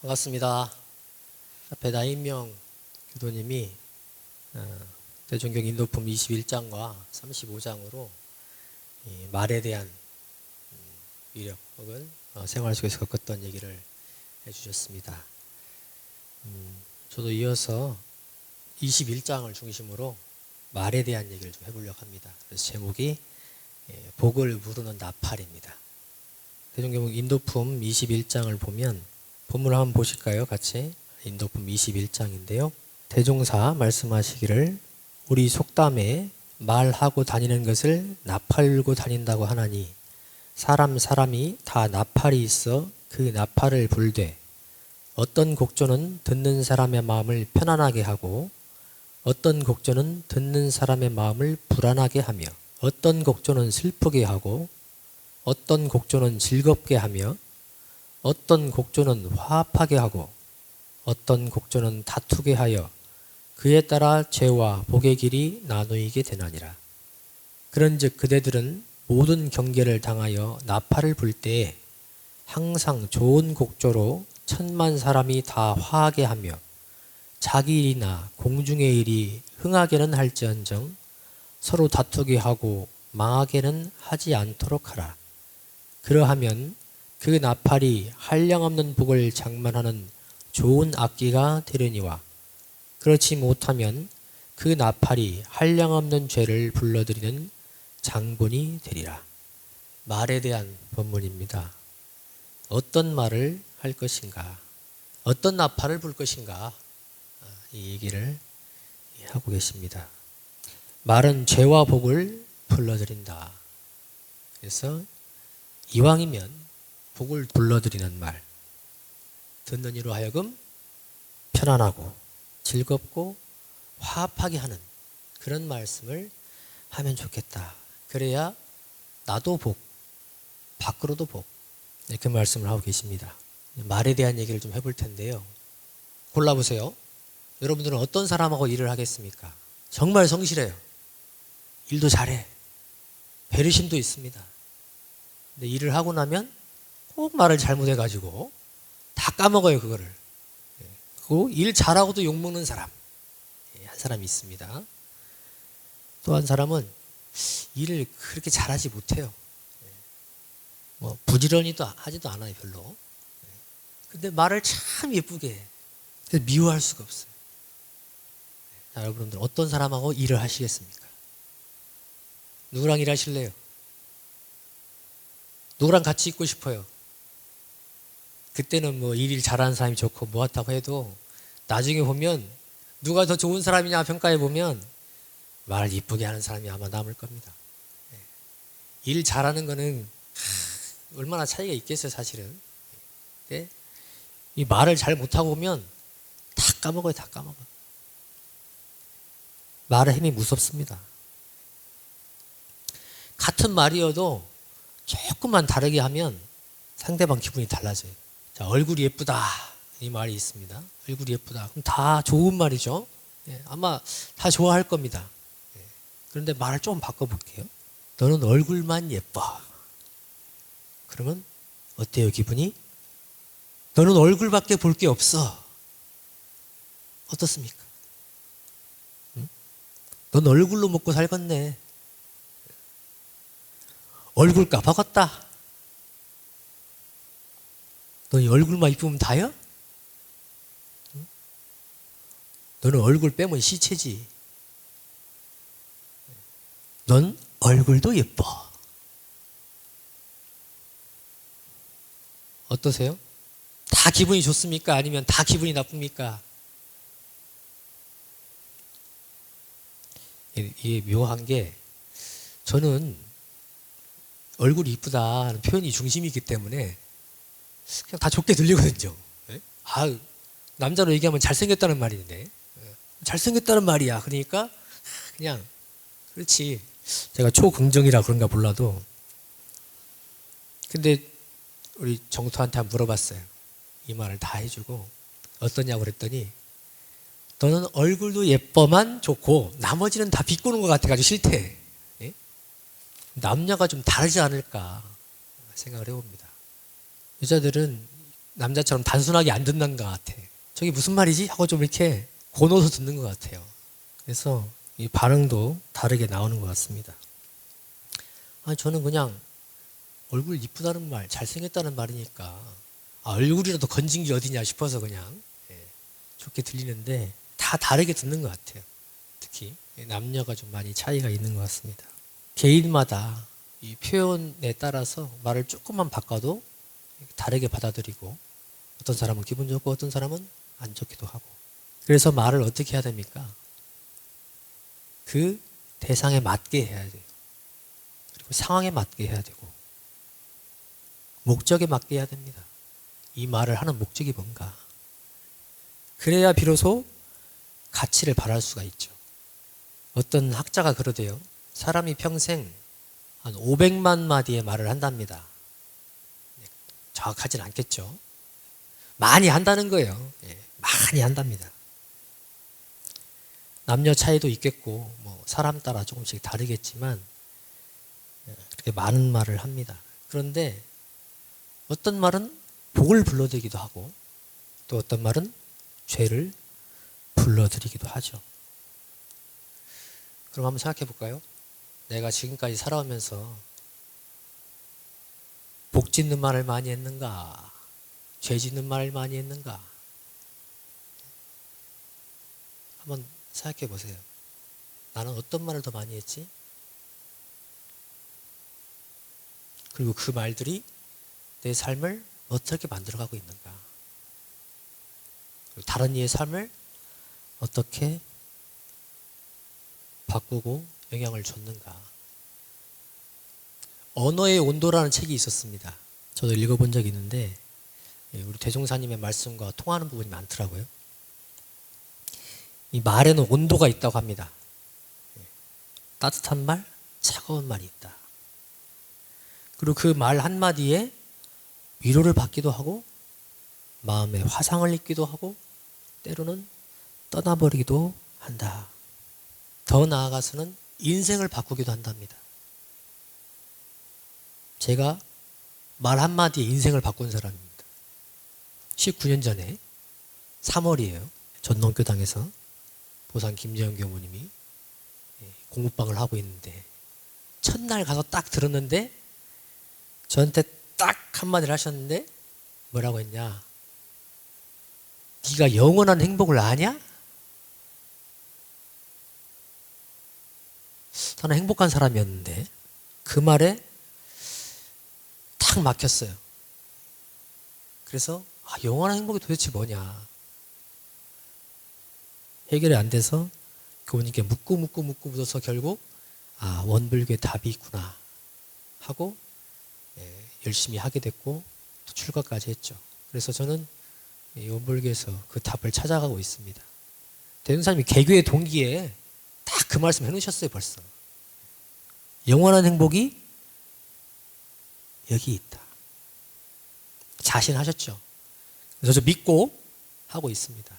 반갑습니다. 앞에 나인명 교도님이 대종경 인도품 21장과 35장으로 말에 대한 위력 혹은 생활 속에서 겪었던 얘기를 해주셨습니다. 저도 이어서 21장을 중심으로 말에 대한 얘기를 좀 해보려고 합니다. 그래서 제목이 복을 부르는 나팔입니다. 대종경 인도품 21장을 보면 본문을 한번 보실까요? 같이. 인도품 21장인데요. 대종사 말씀하시기를 우리 속담에 말하고 다니는 것을 나팔고 다닌다고 하나니 사람이 다 나팔이 있어 그 나팔을 불되 어떤 곡조는 듣는 사람의 마음을 편안하게 하고 어떤 곡조는 듣는 사람의 마음을 불안하게 하며 어떤 곡조는 슬프게 하고 어떤 곡조는 즐겁게 하며 어떤 곡조는 화합하게 하고 어떤 곡조는 다투게 하여 그에 따라 죄와 복의 길이 나누이게 되나니라. 그런즉 그대들은 모든 경계를 당하여 나팔을 불 때에 항상 좋은 곡조로 천만 사람이 다 화하게 하며 자기 일이나 공중의 일이 흥하게는 할지언정 서로 다투게 하고 망하게는 하지 않도록 하라. 그러하면 그 나팔이 한량없는 복을 장만하는 좋은 악기가 되려니와 그렇지 못하면 그 나팔이 한량없는 죄를 불러들이는 장본이 되리라. 말에 대한 본문입니다. 어떤 말을 할 것인가, 어떤 나팔을 불 것인가, 이 얘기를 하고 계십니다. 말은 죄와 복을 불러들인다. 그래서 이왕이면 복을 불러들이는 말, 듣는 이로 하여금 편안하고 즐겁고 화합하게 하는 그런 말씀을 하면 좋겠다. 그래야 나도 복, 밖으로도 복. 그 말씀을 하고 계십니다. 말에 대한 얘기를 좀 해볼 텐데요. 골라보세요. 여러분들은 어떤 사람하고 일을 하겠습니까? 정말 성실해요. 일도 잘해. 배려심도 있습니다. 근데 일을 하고 나면 꼭 말을 잘못해가지고 다 까먹어요, 그거를. 그리고 일 잘하고도 욕먹는 사람. 한 사람이 있습니다. 또 한 사람은 일을 그렇게 잘하지 못해요. 뭐 부지런히도 하지도 않아요, 별로. 근데 말을 참 예쁘게 해. 미워할 수가 없어요. 자, 여러분들 어떤 사람하고 일을 하시겠습니까? 누구랑 일하실래요? 누구랑 같이 있고 싶어요? 그때는 뭐 일 잘하는 사람이 좋고 뭐 하다고 해도 나중에 보면 누가 더 좋은 사람이냐 평가해 보면 말 이쁘게 하는 사람이 아마 남을 겁니다. 일 잘하는 거는 얼마나 차이가 있겠어요, 사실은. 근데 이 말을 잘 못하고 보면 다 까먹어요, 다 까먹어. 말의 힘이 무섭습니다. 같은 말이어도 조금만 다르게 하면 상대방 기분이 달라져요. 자, 얼굴이 예쁘다. 이 말이 있습니다. 얼굴이 예쁘다. 그럼 다 좋은 말이죠. 아마 다 좋아할 겁니다. 그런데 말을 좀 바꿔볼게요. 너는 얼굴만 예뻐. 그러면 어때요, 기분이? 너는 얼굴밖에 볼 게 없어. 어떻습니까? 응? 넌 얼굴로 먹고 살겠네. 얼굴 까먹었다. 너 얼굴만 이쁘면 다야? 응? 너는 얼굴 빼면 시체지. 넌 얼굴도 예뻐. 어떠세요? 다 기분이 좋습니까? 아니면 다 기분이 나쁩니까? 이게 묘한 게 저는 얼굴이 이쁘다는 표현이 중심이 있기 때문에 그냥 다 좋게 들리거든요. 아, 남자로 얘기하면 잘생겼다는 말인데 잘생겼다는 말이야. 그러니까 그냥 그렇지. 제가 초긍정이라 그런가 몰라도 근데 우리 정토한테 한번 물어봤어요. 이 말을 다 해주고 어떠냐고 그랬더니 너는 얼굴도 예뻐만 좋고 나머지는 다 비꼬는 것 같아가지고 싫대. 남녀가 좀 다르지 않을까 생각을 해봅니다. 여자들은 남자처럼 단순하게 안 듣는 것 같아. 저게 무슨 말이지? 하고 좀 이렇게 고노서 듣는 것 같아요. 그래서 이 반응도 다르게 나오는 것 같습니다. 아니, 저는 그냥 얼굴 이쁘다는 말, 잘생겼다는 말이니까 얼굴이라도 건진 게 어디냐 싶어서 그냥 좋게 들리는데 다 다르게 듣는 것 같아요. 특히 남녀가 좀 많이 차이가 있는 것 같습니다. 개인마다 이 표현에 따라서 말을 조금만 바꿔도 다르게 받아들이고 어떤 사람은 기분 좋고 어떤 사람은 안 좋기도 하고 그래서 말을 어떻게 해야 됩니까? 그 대상에 맞게 해야 돼요. 그리고 상황에 맞게 해야 되고 목적에 맞게 해야 됩니다. 이 말을 하는 목적이 뭔가 그래야 비로소 가치를 발할 수가 있죠. 어떤 학자가 그러대요. 사람이 평생 한 500만 마디의 말을 한답니다. 정확하진 않겠죠. 많이 한다는 거예요. 많이 한답니다. 남녀 차이도 있겠고 뭐 사람 따라 조금씩 다르겠지만 그렇게 많은 말을 합니다. 그런데 어떤 말은 복을 불러들이기도 하고 또 어떤 말은 죄를 불러들이기도 하죠. 그럼 한번 생각해 볼까요? 내가 지금까지 살아오면서 복 짓는 말을 많이 했는가? 죄 짓는 말을 많이 했는가? 한번 생각해 보세요. 나는 어떤 말을 더 많이 했지? 그리고 그 말들이 내 삶을 어떻게 만들어가고 있는가? 그리고 다른 이의 삶을 어떻게 바꾸고 영향을 줬는가? 언어의 온도라는 책이 있었습니다. 저도 읽어본 적이 있는데 우리 대종사님의 말씀과 통하는 부분이 많더라고요. 이 말에는 온도가 있다고 합니다. 따뜻한 말, 차가운 말이 있다. 그리고 그 말 한마디에 위로를 받기도 하고 마음에 화상을 입기도 하고 때로는 떠나버리기도 한다. 더 나아가서는 인생을 바꾸기도 한답니다. 제가 말 한마디에 인생을 바꾼 사람입니다. 19년 전에 3월이에요. 전농교당에서 보산 김재영 교무님이 공부방을 하고 있는데 첫날 가서 딱 들었는데 저한테 딱 한마디를 하셨는데 뭐라고 했냐? 네가 영원한 행복을 아냐? 저는 행복한 사람이었는데 그 말에 탁 막혔어요. 그래서 영원한 행복이 도대체 뭐냐? 해결이 안 돼서 교우님께 묻고 묻어서 결국 원불교에 답이 있구나 하고 열심히 하게 됐고 또 출가까지 했죠. 그래서 저는 원불교에서 그 답을 찾아가고 있습니다. 대종사님이 개교의 동기에 딱 그 말씀 해놓으셨어요. 벌써 영원한 행복이 여기 있다. 자신하셨죠. 그래서 저 믿고 하고 있습니다.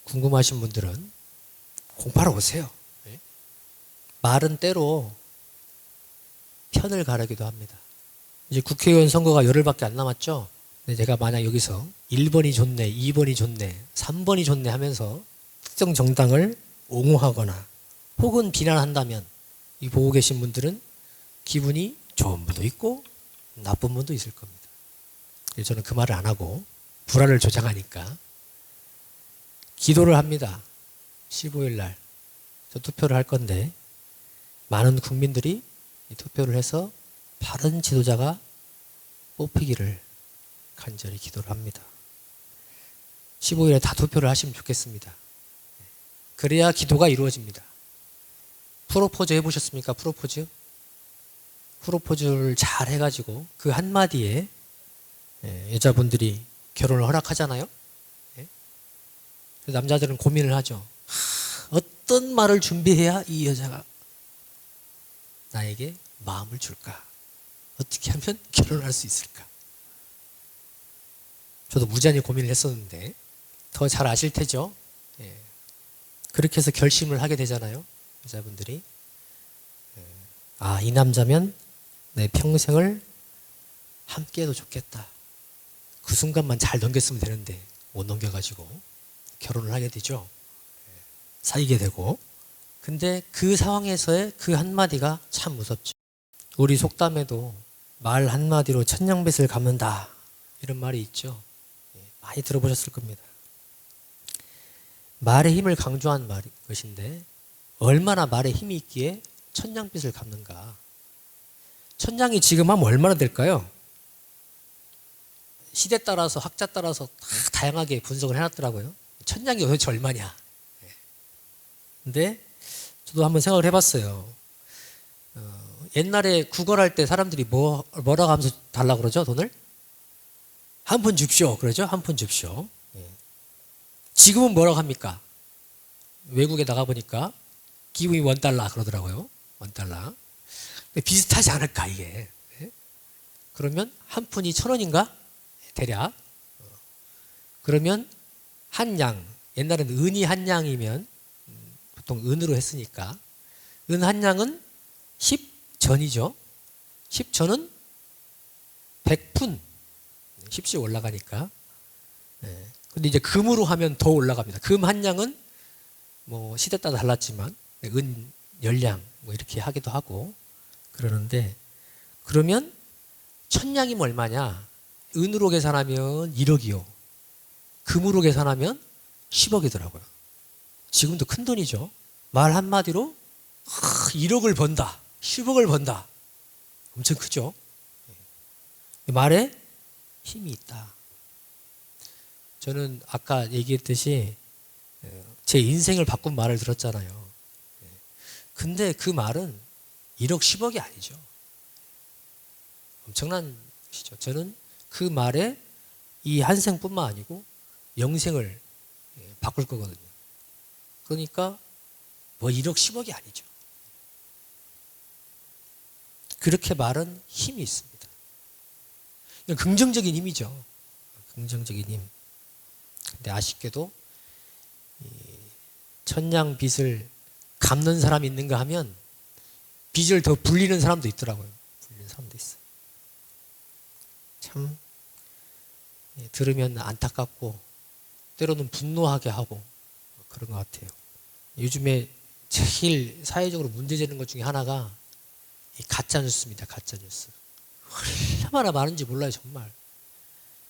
궁금하신 분들은 공부하러 오세요. 말은 때로 편을 가르기도 합니다. 이제 국회의원 선거가 열흘밖에 안 남았죠. 근데 제가 만약 여기서 1번이 좋네, 2번이 좋네, 3번이 좋네 하면서 특정 정당을 옹호하거나 혹은 비난한다면 이 보고 계신 분들은 기분이 좋은 분도 있고 나쁜 분도 있을 겁니다. 저는 그 말을 안 하고 불화를 조장하니까 기도를 합니다. 15일 날 저 투표를 할 건데 많은 국민들이 투표를 해서 바른 지도자가 뽑히기를 간절히 기도를 합니다. 15일에 다 투표를 하시면 좋겠습니다. 그래야 기도가 이루어집니다. 프로포즈 해보셨습니까? 프로포즈를 잘 해가지고 그 한마디에 여자분들이 결혼을 허락하잖아요. 남자들은 고민을 하죠. 어떤 말을 준비해야 이 여자가 나에게 마음을 줄까? 어떻게 하면 결혼할 수 있을까? 저도 무지하게 고민을 했었는데 더 잘 아실 테죠. 그렇게 해서 결심을 하게 되잖아요. 여자분들이 이 남자면 내 평생을 함께해도 좋겠다. 그 순간만 잘 넘겼으면 되는데 못 넘겨가지고 결혼을 하게 되죠. 사귀게 되고. 근데 그 상황에서의 그 한마디가 참 무섭죠. 우리 속담에도 말 한마디로 천냥빚을 갚는다 이런 말이 있죠. 많이 들어보셨을 겁니다. 말의 힘을 강조한 것인데 얼마나 말의 힘이 있기에 천냥빚을 갚는가. 천냥이 지금 하면 얼마나 될까요? 시대 따라서 학자 따라서 다 다양하게 분석을 해놨더라고요. 천냥이 도대체 얼마냐. 근데 저도 한번 생각을 해봤어요. 옛날에 구걸할 때 사람들이 뭐라고 하면서 달라고 그러죠, 돈을? 한 푼 줍쇼 그러죠. 한 푼 줍쇼. 지금은 뭐라고 합니까? 외국에 나가보니까 기분이 $1 그러더라고요. $1. 비슷하지 않을까 이게. 그러면 한 푼이 1,000원인가? 대략. 그러면 한 양, 옛날에는 은이 한 양이면 보통 은으로 했으니까 은 한 양은 10전이죠. 10전은 100푼. 10씩 올라가니까. 근데 이제 금으로 하면 더 올라갑니다. 금 한 양은 뭐 시대 따라 달랐지만 은 10량 뭐 이렇게 하기도 하고 그러는데, 그러면 1,000냥이면 얼마냐? 은으로 계산하면 1억이요. 금으로 계산하면 10억이더라고요. 지금도 큰 돈이죠. 말 한마디로 1억을 번다, 10억을 번다. 엄청 크죠. 말에 힘이 있다. 저는 아까 얘기했듯이 제 인생을 바꾼 말을 들었잖아요. 근데 그 말은 1억 10억이 아니죠. 엄청난 것이죠. 저는 그 말에 이 한 생뿐만 아니고 영생을 바꿀 거거든요. 그러니까 뭐 1억 10억이 아니죠. 그렇게 말은 힘이 있습니다. 긍정적인 힘이죠. 긍정적인 힘. 근데 아쉽게도 천냥 빚을 갚는 사람이 있는가 하면 빚을 더 불리는 사람도 있더라고요. 불리는 사람도 있어요. 참 들으면 안타깝고 때로는 분노하게 하고 그런 것 같아요. 요즘에 제일 사회적으로 문제되는 것 중에 하나가 이 가짜 뉴스입니다. 가짜 뉴스. 얼마나 많은지 몰라요, 정말.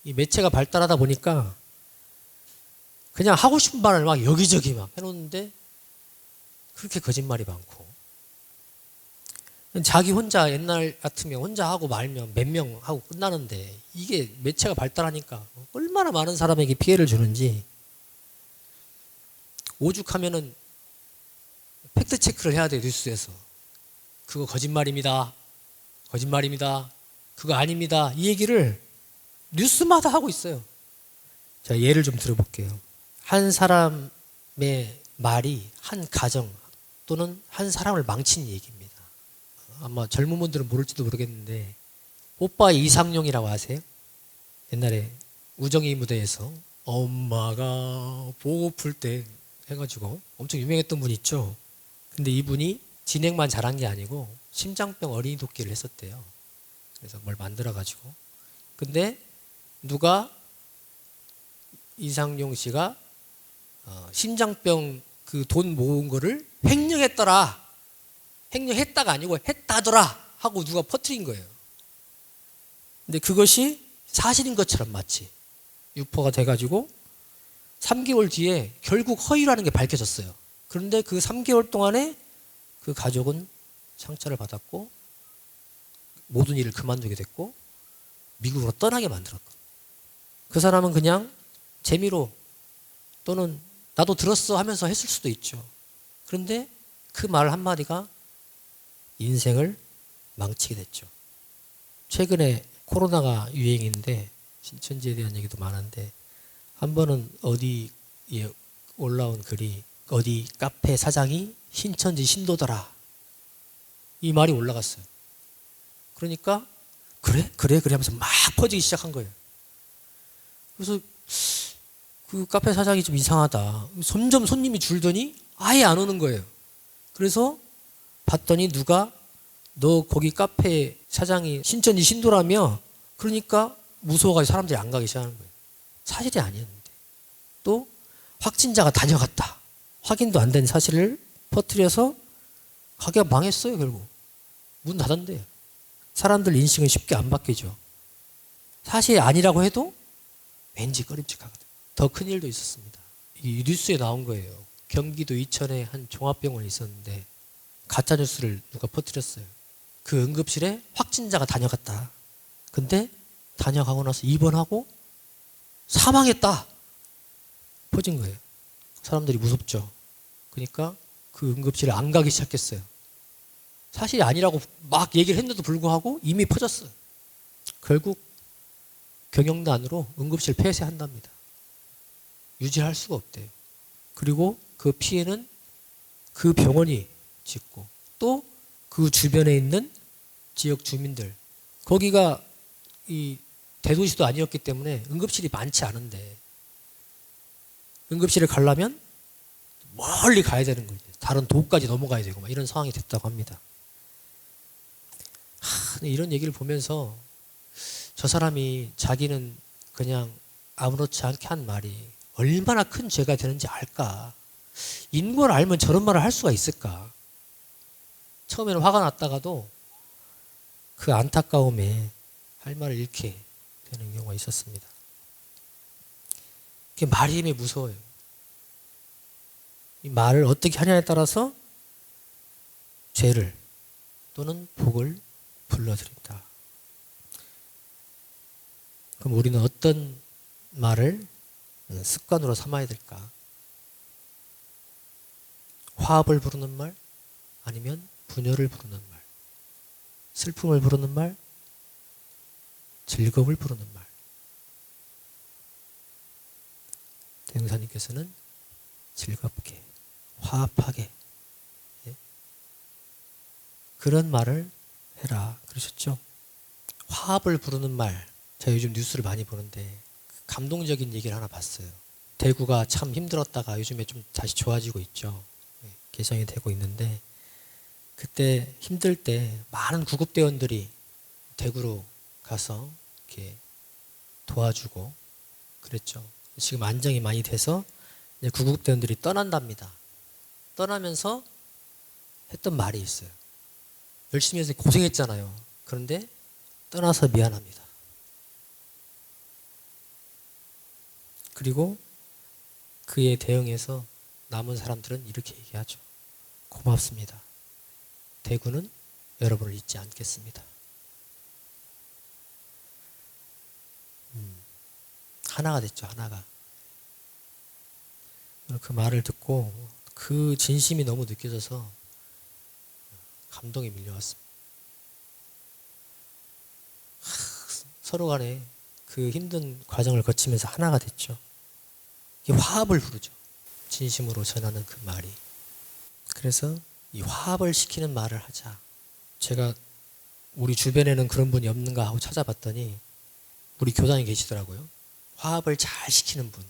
이 매체가 발달하다 보니까 그냥 하고 싶은 말을 막 여기저기 막 해놓는데 그렇게 거짓말이 많고, 자기 혼자 옛날 같으면 혼자 하고 말면 몇 명 하고 끝나는데 이게 매체가 발달하니까 얼마나 많은 사람에게 피해를 주는지. 오죽하면은 팩트 체크를 해야 돼요, 뉴스에서. 그거 거짓말입니다. 거짓말입니다. 그거 아닙니다. 이 얘기를 뉴스마다 하고 있어요. 자, 예를 좀 들어볼게요. 한 사람의 말이 한 가정 또는 한 사람을 망친 얘기입니다. 아마 젊은 분들은 모를지도 모르겠는데 오빠 이상용이라고 아세요? 옛날에 우정이 무대에서 엄마가 보고플 때 해가지고 엄청 유명했던 분 있죠. 근데 이분이 진행만 잘한 게 아니고 심장병 어린이 돕기를 했었대요. 그래서 뭘 만들어가지고. 근데 누가 이상용 씨가 심장병 그 돈 모은 거를 횡령했더라. 횡령했다가 아니고 했다더라 하고 누가 퍼뜨린 거예요. 근데 그것이 사실인 것처럼 마치 유포가 돼가지고 3개월 뒤에 결국 허위라는 게 밝혀졌어요. 그런데 그 3개월 동안에 그 가족은 상처를 받았고 모든 일을 그만두게 됐고 미국으로 떠나게 만들었거든요. 그 사람은 그냥 재미로 또는 나도 들었어 하면서 했을 수도 있죠. 그런데 그 말 한마디가 인생을 망치게 됐죠. 최근에 코로나가 유행인데 신천지에 대한 얘기도 많은데 한 번은 어디에 올라온 글이 어디 카페 사장이 신천지 신도더라. 이 말이 올라갔어요. 그러니까 그래 하면서 막 퍼지기 시작한 거예요. 그래서 그 카페 사장이 좀 이상하다. 점점 손님이 줄더니 아예 안 오는 거예요. 그래서 봤더니 누가 너 거기 카페 사장이 신천지 신도라며, 그러니까 무서워가지고 사람들이 안 가기 시작하는 거예요. 사실이 아니었는데. 또 확진자가 다녀갔다. 확인도 안 된 사실을 퍼뜨려서 가게가 망했어요. 결국. 문 닫았는데 사람들 인식은 쉽게 안 바뀌죠. 사실이 아니라고 해도 왠지 꺼림칙하거든. 더 큰 일도 있었습니다. 이 뉴스에 나온 거예요. 경기도 이천에 한 종합병원이 있었는데 가짜 뉴스를 누가 퍼뜨렸어요. 그 응급실에 확진자가 다녀갔다. 근데 다녀가고 나서 입원하고 사망했다. 퍼진 거예요. 사람들이 무섭죠. 그러니까 그 응급실에 안 가기 시작했어요. 사실이 아니라고 막 얘기를 했는데도 불구하고 이미 퍼졌어요. 결국 경영난으로 응급실 폐쇄한답니다. 유지할 수가 없대요. 그리고 그 피해는 그 병원이 짓고 또 그 주변에 있는 지역 주민들, 거기가 이 대도시도 아니었기 때문에 응급실이 많지 않은데 응급실에 가려면 멀리 가야 되는 거죠. 다른 도까지 넘어가야 되고 막 이런 상황이 됐다고 합니다. 이런 얘기를 보면서 저 사람이 자기는 그냥 아무렇지 않게 한 말이 얼마나 큰 죄가 되는지 알까? 인권을 알면 저런 말을 할 수가 있을까? 처음에는 화가 났다가도 그 안타까움에 할 말을 잃게 되는 경우가 있었습니다. 이게 말이 힘이 무서워요. 이 말을 어떻게 하냐에 따라서 죄를 또는 복을 불러들인다. 그럼 우리는 어떤 말을 습관으로 삼아야 될까? 화합을 부르는 말, 아니면 분열을 부르는 말, 슬픔을 부르는 말, 즐거움을 부르는 말. 대흥사님께서는 즐겁게, 화합하게, 예? 그런 말을 해라 그러셨죠. 화합을 부르는 말, 제가 요즘 뉴스를 많이 보는데 감동적인 얘기를 하나 봤어요. 대구가 참 힘들었다가 요즘에 좀 다시 좋아지고 있죠. 개정이 되고 있는데 그때 힘들 때 많은 구급대원들이 대구로 가서 이렇게 도와주고 그랬죠. 지금 안정이 많이 돼서 이제 구급대원들이 떠난답니다. 떠나면서 했던 말이 있어요. 열심히 해서 고생했잖아요. 그런데 떠나서 미안합니다. 그리고 그에 대응해서 남은 사람들은 이렇게 얘기하죠. 고맙습니다. 대구는 여러분을 잊지 않겠습니다. 하나가 됐죠. 하나가. 그 말을 듣고 그 진심이 너무 느껴져서 감동이 밀려왔습니다. 서로 간에 그 힘든 과정을 거치면서 하나가 됐죠. 이게 화합을 부르죠. 진심으로 전하는 그 말이. 그래서 이 화합을 시키는 말을 하자. 제가 우리 주변에는 그런 분이 없는가 하고 찾아봤더니 우리 교단에 계시더라고요. 화합을 잘 시키는 분.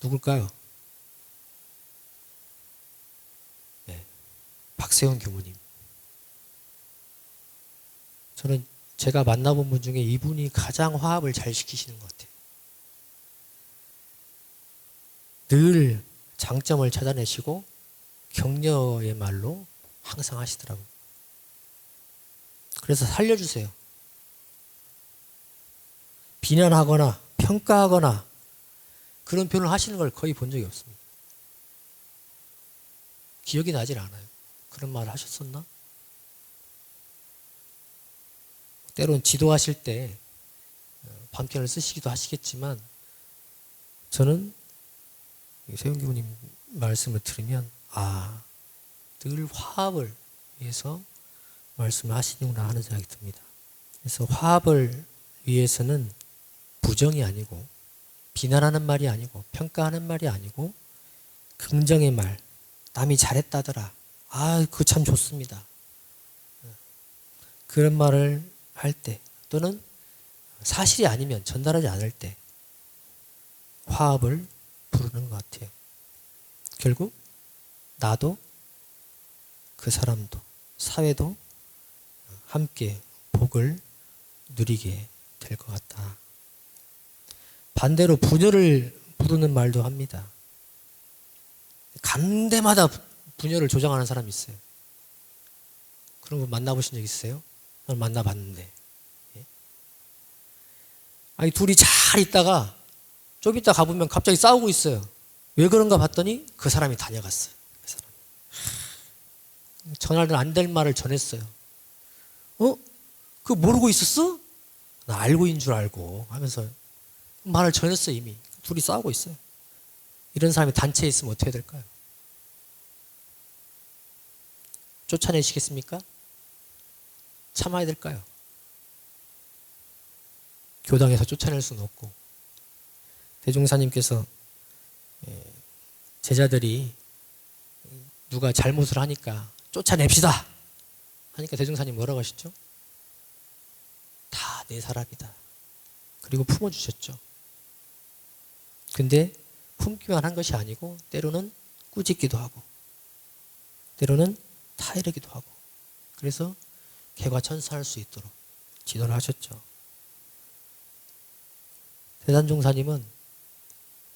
누굴까요? 네, 박세훈 교무님. 저는 제가 만나본 분 중에 이분이 가장 화합을 잘 시키시는 것 같아요. 늘 장점을 찾아내시고 격려의 말로 항상 하시더라고요. 그래서 살려주세요. 비난하거나 평가하거나 그런 표현을 하시는 걸 거의 본 적이 없습니다. 기억이 나질 않아요. 그런 말을 하셨었나? 때론 지도하실 때 반편을 쓰시기도 하시겠지만 저는 세훈 교수님 말씀을 들으면 늘 화합을 위해서 말씀을 하시는구나 하는 생각이 듭니다. 그래서 화합을 위해서는 부정이 아니고 비난하는 말이 아니고 평가하는 말이 아니고 긍정의 말, 남이 잘했다더라. 그거 참 좋습니다. 그런 말을 할 때 또는 사실이 아니면 전달하지 않을 때 화합을 부르는 것 같아요. 결국 나도 그 사람도 사회도 함께 복을 누리게 될 것 같다. 반대로 분열을 부르는 말도 합니다. 간 데마다 분열을 조장하는 사람이 있어요. 그런 분 만나보신 적 있으세요? 저는 만나봤는데. 예? 아니 둘이 잘 있다가 좀 이따 가보면 갑자기 싸우고 있어요. 왜 그런가 봤더니 그 사람이 다녀갔어요. 그 사람. 전화를 안 될 말을 전했어요. 그거 모르고 있었어? 나 알고 있는 줄 알고 하면서 말을 전했어요. 이미 둘이 싸우고 있어요. 이런 사람이 단체에 있으면 어떻게 될까요? 쫓아내시겠습니까? 참아야 될까요? 교당에서 쫓아낼 수는 없고. 대종사님께서 제자들이 누가 잘못을 하니까 쫓아냅시다 하니까 대종사님 뭐라고 하시죠? 다 내 사람이다. 그리고 품어주셨죠. 근데 품기만 한 것이 아니고 때로는 꾸짖기도 하고 때로는 타이르기도 하고 그래서 개과천선할 수 있도록 지도를 하셨죠. 대산종사님은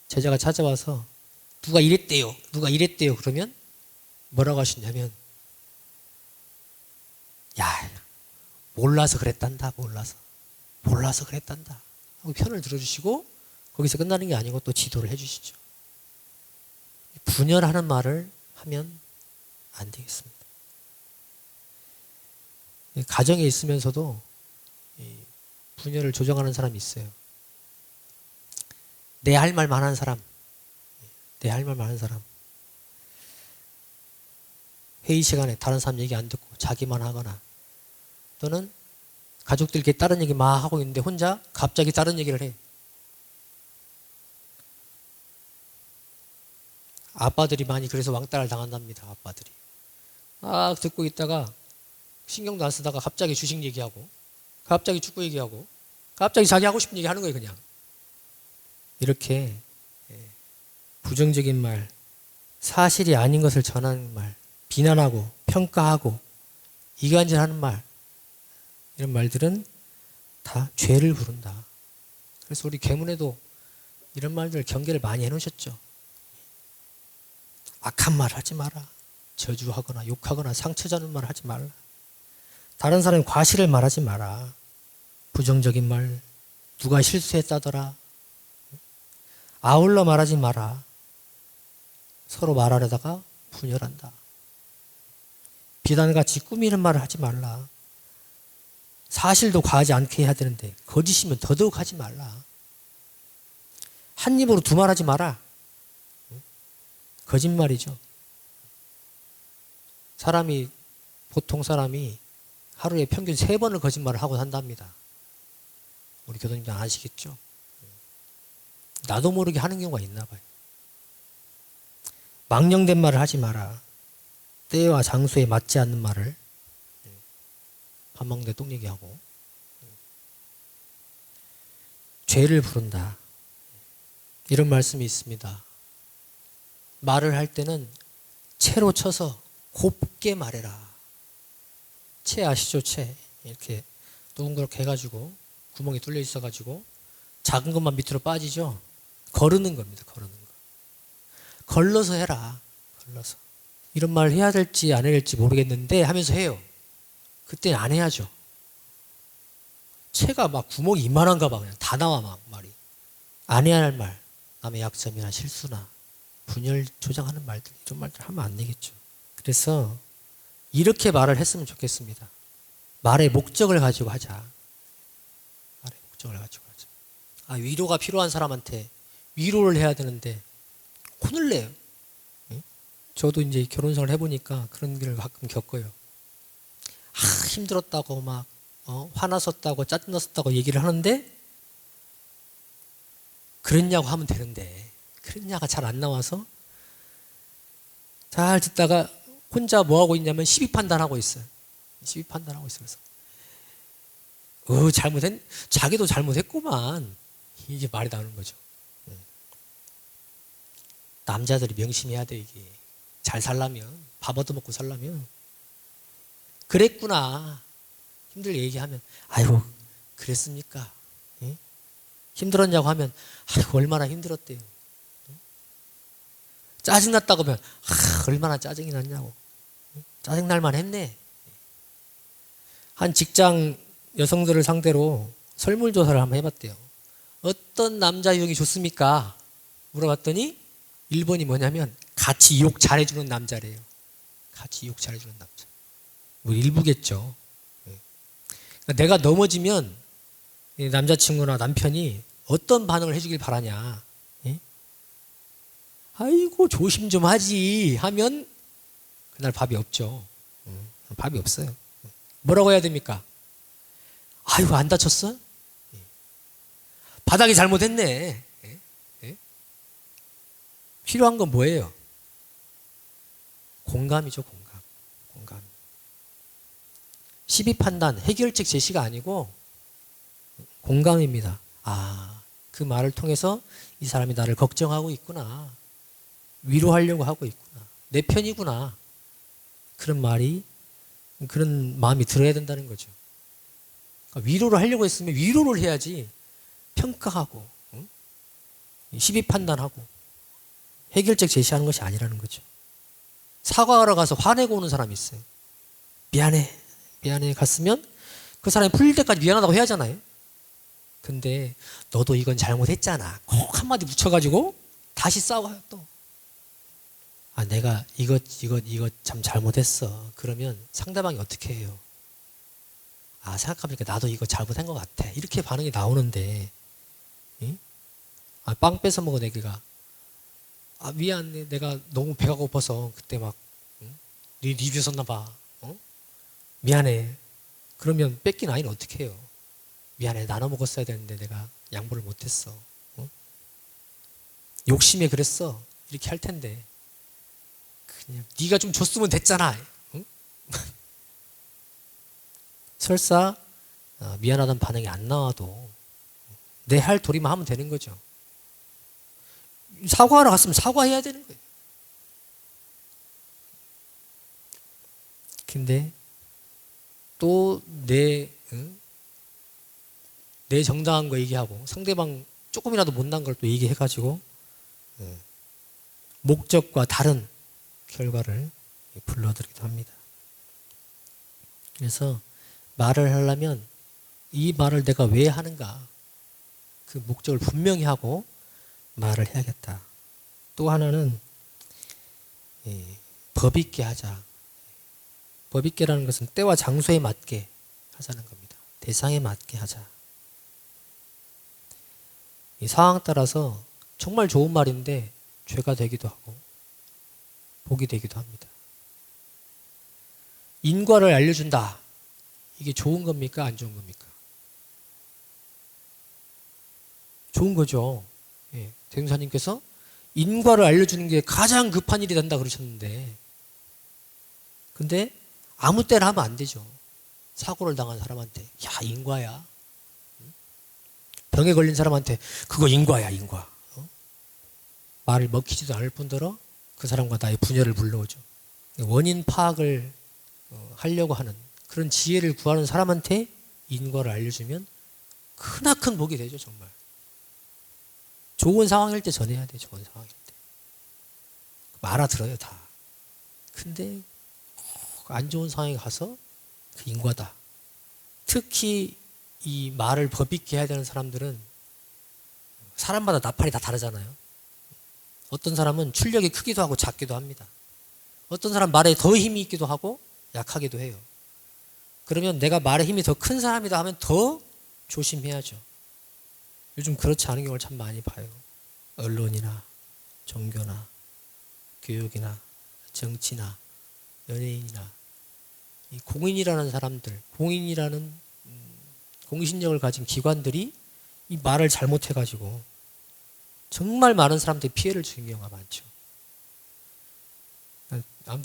제자가 찾아와서 누가 이랬대요. 누가 이랬대요. 그러면 뭐라고 하시냐면 야 몰라서 그랬단다. 몰라서 그랬단다. 하고 편을 들어주시고 거기서 끝나는 게 아니고 또 지도를 해주시죠. 분열하는 말을 하면 안 되겠습니다. 가정에 있으면서도 분열을 조정하는 사람이 있어요. 내 할 말 많은 사람. 회의 시간에 다른 사람 얘기 안 듣고 자기만 하거나 또는 가족들끼리 다른 얘기 막 하고 있는데 혼자 갑자기 다른 얘기를 해. 아빠들이 많이 그래서 왕따를 당한답니다. 아빠들이. 듣고 있다가 신경도 안 쓰다가 갑자기 주식 얘기하고 갑자기 축구 얘기하고 갑자기 자기 하고 싶은 얘기 하는 거예요. 그냥. 이렇게 부정적인 말, 사실이 아닌 것을 전하는 말, 비난하고 평가하고 이간질하는 말 이런 말들은 다 죄를 부른다. 그래서 우리 계문에도 이런 말들 경계를 많이 해놓으셨죠. 악한 말 하지 마라. 저주하거나 욕하거나 상처 주는 말 하지 말라. 다른 사람의 과실을 말하지 마라. 부정적인 말, 누가 실수했다더라. 아울러 말하지 마라. 서로 말하려다가 분열한다. 비난같이 꾸미는 말을 하지 말라. 사실도 과하지 않게 해야 되는데 거짓이면 더더욱 하지 말라. 한 입으로 두 말 하지 마라. 거짓말이죠. 보통 사람이 하루에 평균 3번을 거짓말을 하고 산답니다. 우리 교도님들 아시겠죠? 나도 모르게 하는 경우가 있나 봐요. 망령된 말을 하지 마라. 때와 장소에 맞지 않는 말을 밥 먹는데 똥 얘기하고 죄를 부른다. 이런 말씀이 있습니다. 말을 할 때는 채로 쳐서 곱게 말해라. 채 아시죠? 채. 이렇게 동그랗게 해가지고 구멍이 뚫려 있어가지고 작은 것만 밑으로 빠지죠? 거르는 겁니다. 거르는 거. 걸러서 해라. 걸러서. 이런 말을 해야 될지 안 해야 될지 모르겠는데 하면서 해요. 그때 안 해야죠. 채가 막 구멍이 이만한가 봐. 그냥 다 나와 막 말이. 안 해야 할 말. 남의 약점이나 실수나 분열 조장하는 말들 이런 말들 하면 안 되겠죠. 그래서 이렇게 말을 했으면 좋겠습니다. 말의 목적을 가지고 하자. 말의 목적을 가지고 하자. 위로가 필요한 사람한테 위로를 해야 되는데 혼을 내요. 저도 이제 결혼생활을 해보니까 그런 일을 가끔 겪어요. 힘들었다고 막 화났었다고 짜증났었다고 얘기를 하는데 그랬냐고 하면 되는데 그랬냐가 잘 안 나와서 잘 듣다가 혼자 뭐 하고 있냐면 시비 판단하고 있어요. 시비 판단하고 있어요. 그래서 자기도 잘못했구만. 이게 말이 나오는 거죠. 남자들이 명심해야 돼 이게. 잘 살려면 밥 얻어먹고 살려면 그랬구나. 힘들게 얘기하면 아이고 그랬습니까? 힘들었냐고 하면 아이고 얼마나 힘들었대요. 짜증났다고 하면 얼마나 짜증이 났냐고. 짜증날만 했네. 한 직장 여성들을 상대로 설문조사를 한번 해봤대요. 어떤 남자 유형이 좋습니까? 물어봤더니 1번이 뭐냐면 같이 욕 잘해주는 남자래요. 같이 욕 잘해주는 남자. 뭐 일부겠죠. 그러니까 내가 넘어지면 남자친구나 남편이 어떤 반응을 해주길 바라냐. 아이고 조심 좀 하지 하면 그날 밥이 없죠. 밥이 없어요. 뭐라고 해야 됩니까? 아이고 안 다쳤어? 바닥이 잘못했네. 필요한 건 뭐예요? 공감이죠. 공감. 시비 판단, 해결책 제시가 아니고 공감입니다. 그 말을 통해서 이 사람이 나를 걱정하고 있구나. 위로하려고 하고 있구나. 내 편이구나. 그런 마음이 들어야 된다는 거죠. 그러니까 위로를 하려고 했으면 위로를 해야지 평가하고 시비 판단하고 해결책 제시하는 것이 아니라는 거죠. 사과하러 가서 화내고 오는 사람이 있어요. 미안해 갔으면 그 사람이 풀릴 때까지 미안하다고 해야 하잖아요. 근데 너도 이건 잘못했잖아. 꼭 한마디 붙여가지고 다시 싸워요 또. 내가 이거 참 잘못했어. 그러면 상대방이 어떻게 해요? 생각해보니까 나도 이거 잘못한 것 같아. 이렇게 반응이 나오는데, 빵 뺏어 먹은 애기가, 미안해. 내가 너무 배가 고파서 그때 막, 네 리뷰 썼나 봐. 미안해. 그러면 뺏긴 아이는 어떻게 해요? 미안해. 나눠 먹었어야 되는데 내가 양보를 못했어. 욕심에 그랬어. 이렇게 할 텐데. 그냥 네가 좀 줬으면 됐잖아. 응? 설사 미안하다는 반응이 안 나와도 내 할 도리만 하면 되는 거죠. 사과하러 갔으면 사과해야 되는 거예요. 근데 또 내 정당한 거 얘기하고 상대방 조금이라도 못난 걸 또 얘기해가지고 목적과 다른 결과를 불러들이기도 합니다. 그래서 말을 하려면 이 말을 내가 왜 하는가 그 목적을 분명히 하고 말을 해야겠다. 또 하나는 법 있게 하자. 법 있게라는 것은 때와 장소에 맞게 하자는 겁니다. 대상에 맞게 하자. 이 상황 따라서 정말 좋은 말인데 죄가 되기도 하고 복이 되기도 합니다. 인과를 알려준다. 이게 좋은 겁니까? 안 좋은 겁니까? 좋은 거죠. 대행사님께서 인과를 알려주는 게 가장 급한 일이 된다 그러셨는데 근데 아무 때나 하면 안 되죠. 사고를 당한 사람한테 인과야. 병에 걸린 사람한테 그거 인과야. 말을 먹히지도 않을 뿐더러 그 사람과 나의 분열을 불러오죠. 원인 파악을 하려고 하는 그런 지혜를 구하는 사람한테 인과를 알려주면 크나큰 복이 되죠. 정말. 좋은 상황일 때 전해야 돼. 좋은 상황일 때. 알아들어요 다. 근데 안 좋은 상황에 가서 그 인과다. 특히 이 말을 법 있게 해야 되는 사람들은 사람마다 나팔이 다 다르잖아요. 어떤 사람은 출력이 크기도 하고 작기도 합니다. 어떤 사람 말에 더 힘이 있기도 하고 약하기도 해요. 그러면 내가 말에 힘이 더 큰 사람이다 하면 더 조심해야죠. 요즘 그렇지 않은 경우를 참 많이 봐요. 언론이나 종교나 교육이나 정치나 연예인이나 이 공인이라는 사람들, 공인이라는 공신력을 가진 기관들이 이 말을 잘못해가지고 정말 많은 사람들이 피해를 주는 경우가 많죠.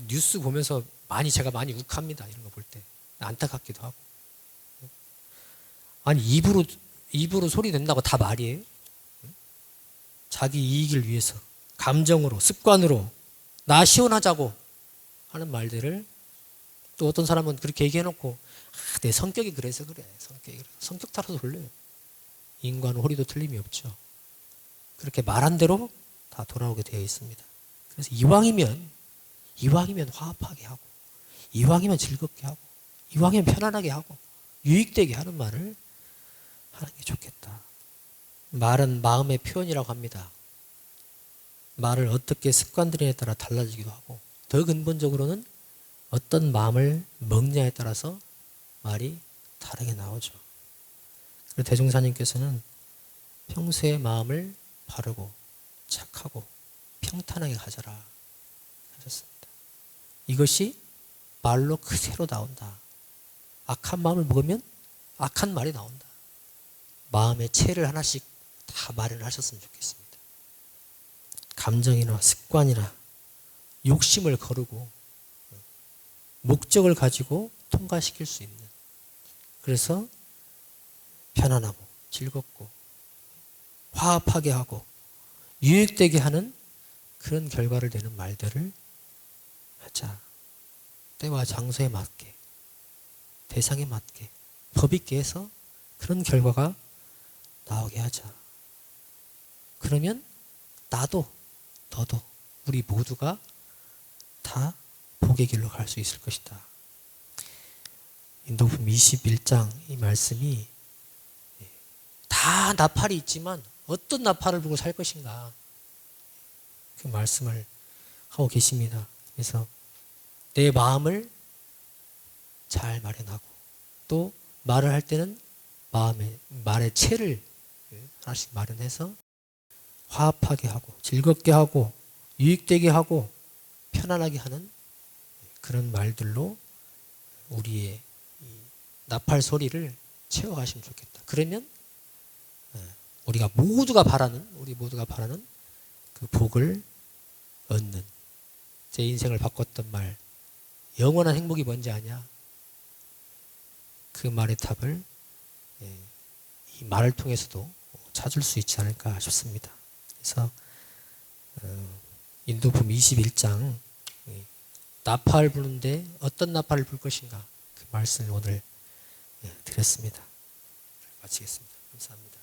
뉴스 보면서 제가 많이 욱합니다. 이런 거 볼 때. 안타깝기도 하고. 아니, 입으로 소리 낸다고 다 말이에요? 자기 이익을 위해서, 감정으로, 습관으로, 나 시원하자고 하는 말들을 또 어떤 사람은 그렇게 얘기해놓고, 내 성격이 그래서 그래. 성격 따라서 돌려요. 인과는 호리도 틀림이 없죠. 그렇게 말한 대로 다 돌아오게 되어 있습니다. 그래서 이왕이면 화합하게 하고, 이왕이면 즐겁게 하고, 이왕이면 편안하게 하고, 유익되게 하는 말을 하는 게 좋겠다. 말은 마음의 표현이라고 합니다. 말을 어떻게 습관들에 따라 달라지기도 하고, 더 근본적으로는 어떤 마음을 먹냐에 따라서 말이 다르게 나오죠. 그래서 대종사님께서는 평소에 마음을 바르고 착하고 평탄하게 가져라 하셨습니다. 이것이 말로 그대로 나온다. 악한 마음을 먹으면 악한 말이 나온다. 마음의 체를 하나씩 다 마련하셨으면 좋겠습니다. 감정이나 습관이나 욕심을 거르고 목적을 가지고 통과시킬 수 있는, 그래서 편안하고 즐겁고 화합하게 하고 유익되게 하는 그런 결과를 내는 말들을 하자. 때와 장소에 맞게, 대상에 맞게, 법 있게 해서 그런 결과가 나오게 하자. 그러면 나도 너도 우리 모두가 다 복의 길로 갈 수 있을 것이다. 인도품 21장 이 말씀이 다 나팔이 있지만 어떤 나팔을 불고 살 것인가, 그 말씀을 하고 계십니다. 그래서 내 마음을 잘 마련하고, 또 말을 할 때는 말의 체를 하나씩 마련해서 화합하게 하고 즐겁게 하고 유익되게 하고 편안하게 하는 그런 말들로 우리의 나팔 소리를 채워가시면 좋겠다. 그러면 우리 모두가 바라는 그 복을 얻는, 제 인생을 바꿨던 말, 영원한 행복이 뭔지 아냐? 그 말의 답을 이 말을 통해서도 찾을 수 있지 않을까 싶습니다. 그래서 인도품 21장 나팔 부는데 어떤 나팔을 불 것인가, 그 말씀을 오늘 드렸습니다. 마치겠습니다. 감사합니다.